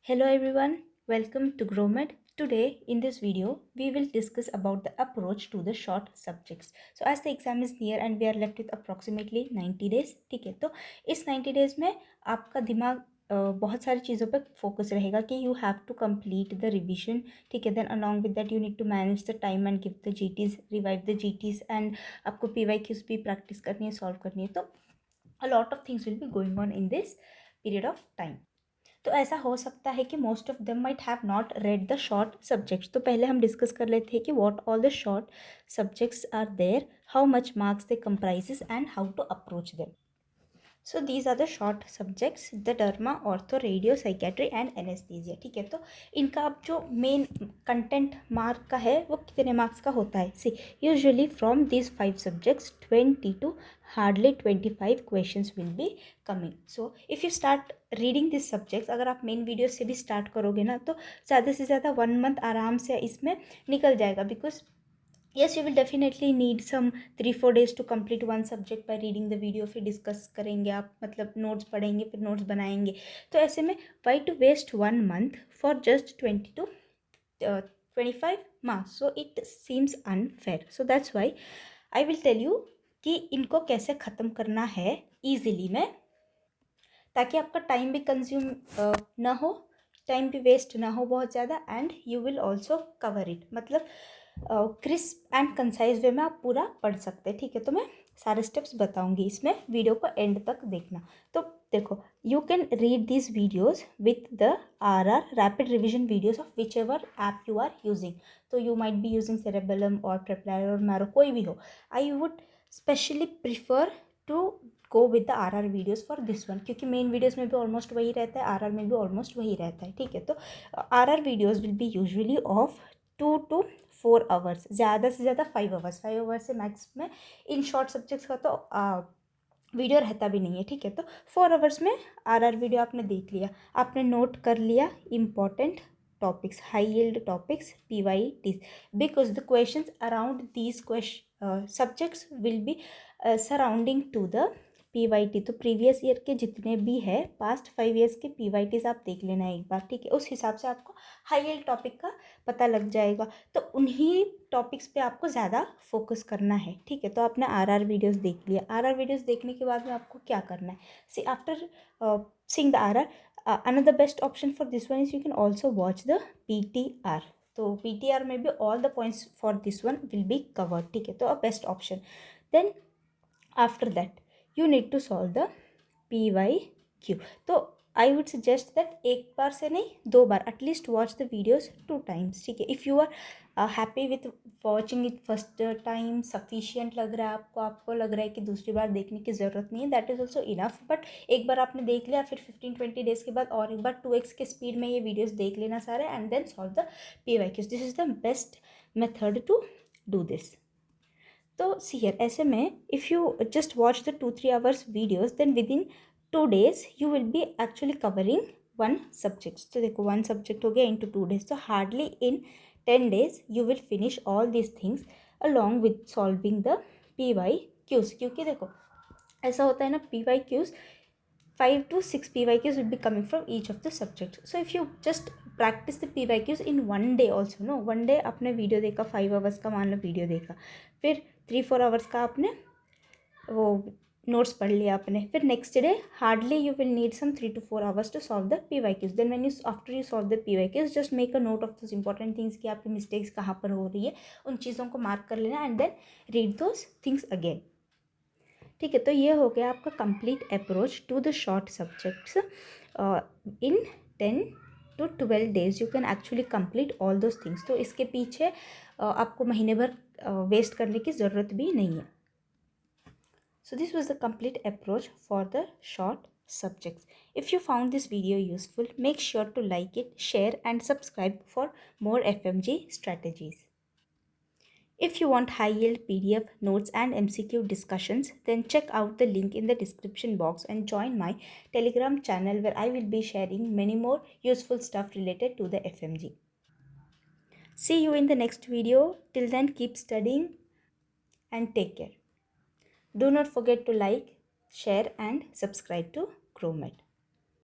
Hello everyone, welcome to GrowMed. Today in this video we will discuss about the approach to the short subjects. So as the exam is near and we are left with approximately 90 days, ठीक है, तो इस 90 days में आपका दिमाग बहुत सारी चीज़ों पर फोकस रहेगा कि you have to complete the revision, ठीक है, then along with that you need to manage the time and give the GTs, revive the GTs and आपको पीवाईक्यूज भी प्रैक्टिस करनी है, सॉल्व करनी है. तो a lot of things will be going on in this period of time. तो ऐसा हो सकता है कि most of them might have not read the short subjects. तो पहले हम डिस्कस कर लेते हैं कि what all the short subjects are there, how much marks they comprises and how to approach them. So these are the short subjects, the derma, ortho, radio, psychiatry and anaesthesia. ठीक है, तो इनका अब जो मेन कंटेंट मार्क का है वो कितने मार्क्स का होता है. See usually from these 5 subjects 20 to hardly 25 questions will be coming. So if you start reading this subjects, अगर आप मेन वीडियो से भी स्टार्ट करोगे ना तो ज़्यादा से ज़्यादा 1 मंथ आराम से इसमें निकल जाएगा. Because yes, you will definitely need some 3-4 days to complete one subject by reading the video. फिर डिस्कस करेंगे आप, मतलब नोट्स पढ़ेंगे, फिर नोट्स बनाएंगे. तो ऐसे में why to waste 1 month for just 20 to 25 marks? So it seems unfair. So that's why I will tell you कि इनको कैसे ख़त्म करना है ईजिली में, ताकि आपका टाइम भी कंज्यूम ना हो, टाइम भी वेस्ट ना हो बहुत ज़्यादा, and you will also cover it. मतलब क्रिस्प एंड कंसाइज वे में आप पूरा पढ़ सकते हैं. ठीक है, तो मैं सारे स्टेप्स बताऊंगी इसमें, वीडियो को एंड तक देखना. तो देखो, you can read this videos with the R rapid revision videos of which ever app you are using. तो you might be using Cerebellum और प्रेपलायर और मैरो, कोई भी हो. I would specially prefer to go with the R videos for this one, क्योंकि main videos में भी almost वही रहता है, आर में भी ऑलमोस्ट वही रहता है. ठीक है, तो our videos will be usually of 2 to 4 hours, ज़्यादा से ज़्यादा 5 आवर्स. 5 आवर्स से मैक्स में इन शॉर्ट सब्जेक्ट्स का तो वीडियो रहता भी नहीं है. ठीक है, तो 4 आवर्स में आर वीडियो आपने देख लिया, आपने नोट कर लिया important topics, high yield topics, PYTs, because the questions around these subjects will be surrounding to the PYT. तो प्रीवियस ईयर के जितने भी है, पास्ट 5 ईयर्स के PYTs आप देख लेना एक बार. ठीक है, उस हिसाब से आपको हाई यील्ड टॉपिक का पता लग जाएगा. तो उन्हीं टॉपिक्स पे आपको ज़्यादा फोकस करना है. ठीक है, तो आपने आर वीडियोस देख लिया. आर वीडियोस देखने के बाद में आपको क्या करना है. See after seeing the R another best option for this one is you can also watch the PTR. तो PTR में भी all the points for this one will be covered. ठीक है, तो a best option. Then after that you need to solve the PYQ. तो I would suggest that एक बार से नहीं, 2 बार at least watch the videos 2 times. ठीक है, if you are happy with watching it first time, sufficient लग रहा है आपको, आपको लग रहा है कि दूसरी बार देखने की ज़रूरत नहीं है, that is also enough. But एक बार आपने देख लिया, फिर 15-20 डेज़ के बाद और एक बार 2x के स्पीड में ये वीडियोज़ देख लेना सारे, and then solve the PYQs. This is the best method to do this. तो सी हियर, ऐसे में if you just watch the 2-3 hours videos, then within 2 days you will be actually covering 1 subject. तो देखो 1 subject हो गया into 2 days, तो hardly in 10 days you will finish all these things along with solving the PYQs. क्योंकि देखो ऐसा होता है ना, PYQs 5 to 6 PYQs will be coming from each of the subjects. So if you just practice the PYQs in 1 day also, no, 1 day आपने video देखा 5 hours का, मान लो वीडियो देखा, फिर 3-4 आवर्स का आपने वो नोट्स पढ़ लिया आपने, फिर next day hardly you will need some 3 to 4 hours to solve the PYQs. Then when you after you solve the PYQs, just make a note of this important things कि आपकी mistakes कहाँ पर हो रही है, उन चीज़ों को मार्क कर लेना, and then read those things again. ठीक है, तो ये हो गया आपका complete approach to the short subjects. In 10 to 12 days you can actually complete all those things. तो इसके पीछे आपको महीने भर वेस्ट करने की ज़रूरत भी नहीं है. So this was the complete approach for the short subjects. If you found this video useful, make sure to like it, share and subscribe for more FMG strategies. If you want high yield PDF notes and MCQ discussions, then check out the link in the description box and join my Telegram channel where I will be sharing many more useful stuff related to the FMG. See you in the next video. Till then, keep studying and take care. Do not forget to like, share and subscribe to GrowMed.